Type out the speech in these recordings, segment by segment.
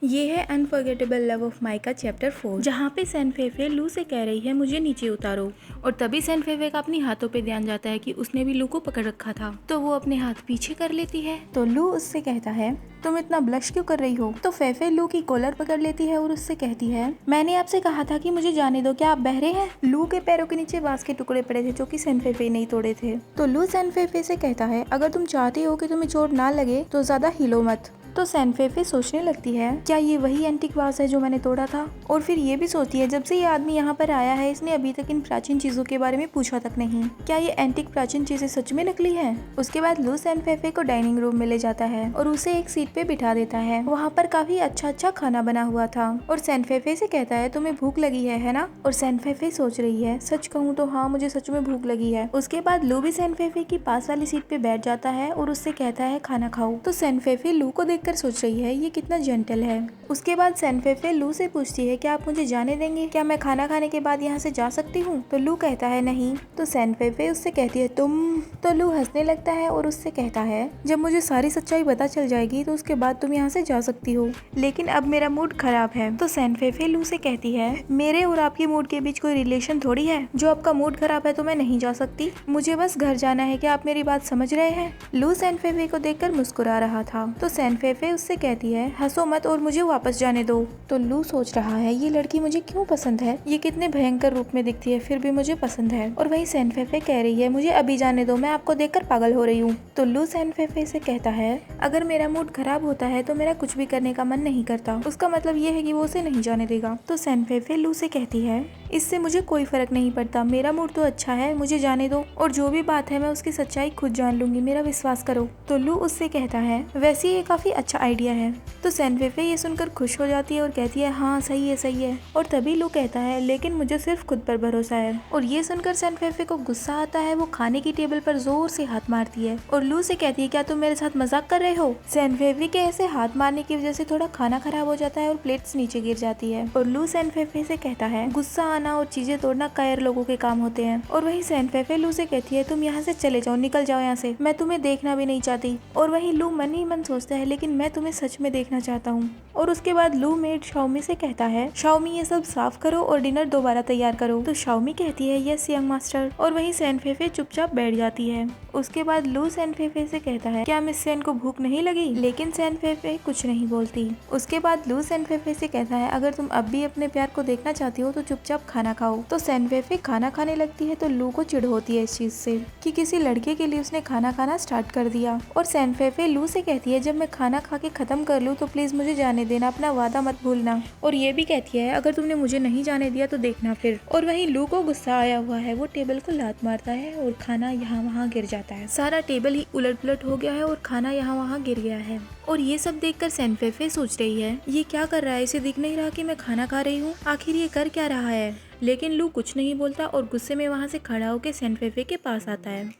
ये है unforgettable love of mica chapter 4, जहाँ पे सैनफेफे लू से कह रही है मुझे नीचे उतारो। और तभी सैनफेफे का अपनी हाथों पे ध्यान जाता है कि उसने भी लू को पकड़ रखा था, तो वो अपने हाथ पीछे कर लेती है। तो लू उससे कहता है तुम इतना ब्लश क्यों कर रही हो। तो फेफे लू की कॉलर पकड़ लेती है और उससे कहती है मैंने आपसे कहा था कि मुझे जाने दो, क्या आप बहरे हैं। लू के पैरों के नीचे बांस के टुकड़े पड़े थे जो कि सैनफेफे नहीं तोड़े थे। तो लू सैनफेफे से कहता है अगर तुम चाहती हो कि तुम्हें चोट ना लगे तो ज्यादा हिलो मत। तो सैनफेफे सोचने लगती है क्या ये वही एंटीक वाज है जो मैंने तोड़ा था। और फिर ये भी सोचती है जब से ये आदमी यहाँ पर आया है इसने अभी तक इन प्राचीन चीजों के बारे में पूछा तक नहीं, क्या ये एंटीक प्राचीन चीजें सच में नकली है। उसके बाद लू सैनफेफे को डाइनिंग रूम में ले जाता है और उसे एक सीट पे बिठा देता है। वहाँ पर काफी अच्छा खाना बना हुआ था और सैनफेफे से कहता है तुम्हें भूख लगी है ना। और सैनफेफे सोच रही है सच कहूँ तो हाँ मुझे सच में भूख लगी है। उसके बाद लू भी सैनफेफे की पास वाली सीट पे बैठ जाता है और उससे कहता है खाना खाओ। तो सैनफेफे लू को देखकर सोच रही है ये कितना जेंटल है। उसके बाद सैनफेफे लू से पूछती है क्या आप मुझे जाने देंगे, क्या मैं खाना खाने के बाद यहाँ से जा सकती हूँ। तो लू कहता है नहीं। तो सैनफेफे उससे कहती है तुम। तो लू हंसने लगता है और उससे कहता है जब मुझे सारी सच्चाई पता चल जाएगी तो उसके बाद तुम यहाँ से जा सकती हो, लेकिन अब मेरा मूड खराब है। तो सैनफेफे लू से कहती है मेरे और आपके मूड के बीच कोई रिलेशन थोड़ी है, जो आपका मूड खराब है तो मैं नहीं जा सकती, मुझे बस घर जाना है, क्या आप मेरी बात समझ रहे हैं। लू सैनफेफे को देखकर मुस्कुरा रहा था। तो सैनफेफे उससे कहती है हंसो मत और मुझे वापस जाने दो। तो लू सोच रहा है ये लड़की मुझे क्यों पसंद है, ये कितने भयंकर रूप में दिखती है फिर भी मुझे पसंद है। और वही सैनफेफे कह रही है मुझे अभी जाने दो, मैं आपको देखकर पागल हो रही हूँ। तो लू सैनफेफे से कहता है अगर मेरा मूड खराब होता है तो मेरा कुछ भी करने का मन नहीं करता, उसका मतलब ये है कि वो उसे नहीं जाने देगा। तो सैनफेफे लू से कहती है इससे मुझे कोई फर्क नहीं पड़ता, मेरा मूड तो अच्छा है, मुझे जाने दो और जो भी बात है मैं उसकी सच्चाई खुद जान लूंगी, मेरा विश्वास करो। तो लू उससे कहता है वैसे ये काफी अच्छा आइडिया है। तो सैनफेफे ये सुनकर खुश हो जाती है और कहती है हाँ सही है सही है। और तभी लू कहता है लेकिन मुझे सिर्फ खुद पर भरोसा है। और ये सुनकर सैनफेफे को गुस्सा आता है, वो खाने की टेबल पर जोर से हाथ मारती है और लू से कहती है क्या तुम मेरे साथ मजाक कर रहे हो। सैनफेफे के ऐसे हाथ मारने की वजह से थोड़ा खाना खराब हो जाता है और प्लेट्स नीचे गिर जाती है। और लू सैनफेफे से कहता है गुस्सा आना और चीजें तोड़ना कायर लोगों के काम होते हैं। और वही सैनफेफे लू से कहती है तुम यहाँ से चले जाओ, निकल जाओ यहाँ से, मैं तुम्हें देखना भी नहीं चाहती। और वही लू मन ही मन सोचता है लेकिन मैं तुम्हें सच में देखना चाहता हूँ। और उसके बाद लू मेड शाओमी से कहता है शाओमी ये सब साफ करो और डिनर दोबारा तैयार करो। तो शाओमी कहती है यस यंग मास्टर। और वही सैनफेफे चुपचाप बैठ जाती है। उसके बाद लू सैनफेफे से कहता है क्या मिस सैन को भूख नहीं लगी, लेकिन सैनफेफे कुछ नहीं बोलती। उसके बाद लू सैनफेफे से कहता है अगर तुम अब भी अपने प्यार को देखना चाहती हो तो चुपचाप खाना खाओ। तो सैनफेफे खाना खाने लगती है तो लू को चिढ़ होती है इस चीज से कि किसी लड़के के लिए उसने खाना खाना स्टार्ट कर दिया। और सैनफेफे लू से कहती है जब मैं खाना खा के खत्म कर लूँ तो प्लीज मुझे जाने देना, अपना वादा मत भूलना। और ये भी कहती है अगर तुमने मुझे नहीं जाने दिया तो देखना फिर। और वहीं लू को गुस्सा आया हुआ है, वो टेबल को लात मारता है और खाना यहाँ वहाँ गिर जाता है। सारा टेबल ही उलट पुलट हो गया है और खाना यहाँ वहाँ गिर गया है। और ये सब देखकर सैनफेफे सोच रही है ये क्या कर रहा है, इसे दिख नहीं रहा कि मैं खाना खा रही हूँ, आखिर ये कर क्या रहा है। लेकिन लू कुछ नहीं बोलता और गुस्से में वहाँ से खड़ा होकर सैनफेफे के पास आता है।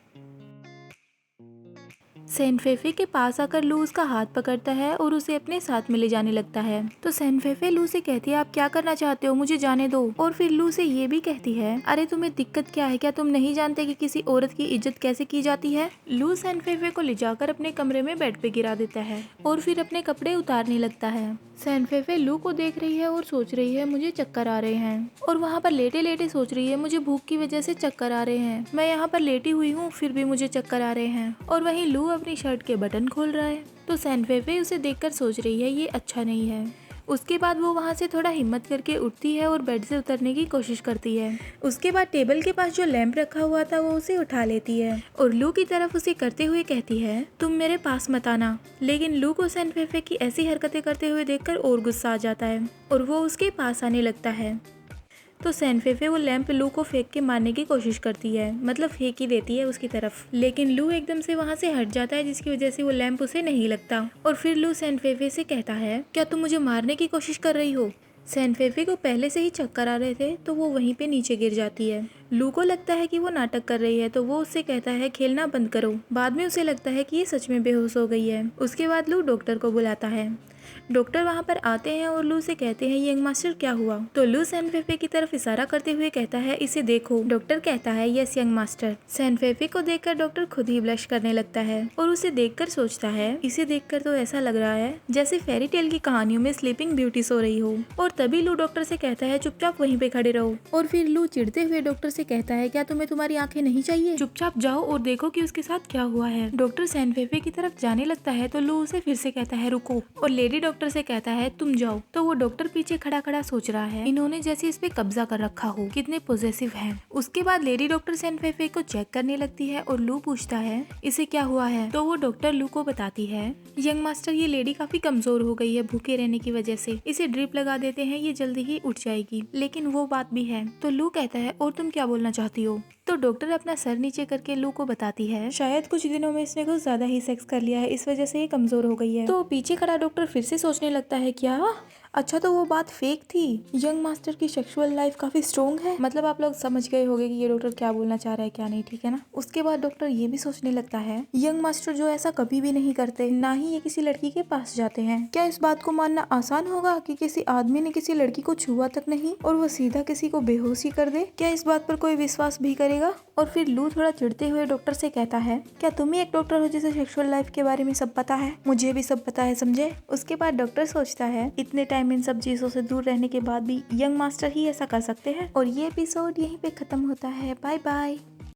सैनफेफे के पास आकर लू उसका हाथ पकड़ता है और उसे अपने साथ में ले जाने लगता है। तो सैनफेफे लू से कहती है आप क्या करना चाहते हो, मुझे जाने दो। और फिर लू से ये भी कहती है अरे तुम्हें दिक्कत क्या है, क्या तुम नहीं जानते कि किसी औरत की इज्जत कैसे की जाती है। लू सैनफेफे को ले जाकर अपने कमरे में बेड पे गिरा देता है और फिर अपने कपड़े उतारने लगता है। सैनफेफे लू को देख रही है और सोच रही है मुझे चक्कर आ रहे हैं। और वहाँ पर लेटे लेटे सोच रही है मुझे भूख की वजह से चक्कर आ रहे हैं, मैं यहाँ पर लेटी हुई हूँ फिर भी मुझे चक्कर आ रहे हैं। और वहीं लू अपनी शर्ट के बटन खोल रहा है। तो सैनफेफे उसे देखकर सोच रही है ये अच्छा नहीं है। उसके बाद वो वहाँ से थोड़ा हिम्मत करके उठती है और बेड से उतरने की कोशिश करती है। उसके बाद टेबल के पास जो लैंप रखा हुआ था वो उसे उठा लेती है और लू की तरफ उसे करते हुए कहती है तुम मेरे पास मत आना। लेकिन लू को सैनफेफे की ऐसी हरकतें करते हुए देखकर और गुस्सा आ जाता है और वो उसके पास आने लगता है। तो सैनफेफे वो लैंप लू को फेंक के मारने की कोशिश करती है, मतलब फेंक ही देती है उसकी तरफ। लेकिन लू एकदम से वहाँ से हट जाता है जिसकी वजह से वो लैंप उसे नहीं लगता। और फिर लू सैनफेफे से कहता है क्या तुम मुझे मारने की कोशिश कर रही हो। सैनफेफे को पहले से ही चक्कर आ रहे थे तो वो वहीं पे नीचे गिर जाती है। लू को लगता है कि वो नाटक कर रही है तो वो उससे कहता है खेलना बंद करो। बाद में उसे लगता है कि ये सच में बेहोश हो गई है। उसके बाद लू डॉक्टर को बुलाता है। डॉक्टर वहाँ पर आते हैं और लू से कहते हैं यंग मास्टर क्या हुआ। तो लू सैनफेफे की तरफ इशारा करते हुए कहता है इसे देखो। डॉक्टर कहता है यस यंग मास्टर। सैनफेफे को देखकर डॉक्टर खुद ही ब्लश करने लगता है और उसे देखकर सोचता है इसे देखकर तो ऐसा लग रहा है जैसे फेरी टेल की कहानियों में स्लीपिंग ब्यूटी सो रही हो। और तभी लू डॉक्टर से कहता है चुपचाप वहीं पे खड़े रहो। और फिर लू चिढ़ते हुए डॉक्टर से कहता है क्या तुम्हें तुम्हारी आंखें नहीं चाहिए, चुपचाप जाओ और देखो कि उसके साथ क्या हुआ है। डॉक्टर सैनफेफे की तरफ जाने लगता है तो लू उसे फिर से कहता है रुको, और लेडी डॉक्टर से कहता है तुम जाओ। तो वो डॉक्टर पीछे खड़ा खड़ा सोच रहा है इन्होंने जैसे इस पे कब्जा कर रखा हो, कितने पॉजेसिव हैं। उसके बाद लेडी डॉक्टर सैनफेफे को चेक करने लगती है और लू पूछता है इसे क्या हुआ है। तो वो डॉक्टर लू को बताती है यंग मास्टर ये लेडी काफी कमजोर हो गई है भूखे रहने की वजह से, इसे ड्रिप लगा देते हैं ये जल्दी ही उठ जाएगी। लेकिन वो बात भी है। तो लू कहता है और तुम क्या बोलना चाहती हो। तो डॉक्टर अपना सर नीचे करके लू को बताती है शायद कुछ दिनों में इसने कुछ ज्यादा ही सेक्स कर लिया है, इस वजह से ये कमजोर हो गई है। तो पीछे खड़ा डॉक्टर फिर से सोचने लगता है क्या, अच्छा तो वो बात फेक थी। यंग मास्टर की सेक्सुअल लाइफ काफी स्ट्रॉन्ग है। मतलब आप लोग समझ गए होंगे कि ये डॉक्टर क्या बोलना चाह रहा है क्या नहीं, ठीक है ना। उसके बाद डॉक्टर ये भी सोचने लगता है यंग मास्टर जो ऐसा कभी भी नहीं करते, ना ही ये किसी लड़की के पास जाते हैं। क्या इस बात को मानना आसान होगा कि किसी आदमी ने किसी लड़की को छुआ तक नहीं और वो सीधा किसी को बेहोशी कर दे। क्या इस बात पर कोई विश्वास भी करेगा। और फिर लू थोड़ा चिढ़ते हुए डॉक्टर से कहता है क्या तुम ही एक डॉक्टर हो जिसे सेक्सुअल लाइफ के बारे में सब पता है, मुझे भी सब पता है समझे। उसके बाद डॉक्टर सोचता है इतने टाइम इन सब चीजों से दूर रहने के बाद भी यंग मास्टर ही ऐसा कर सकते हैं। और ये एपिसोड यहीं पे खत्म होता है। Bye bye.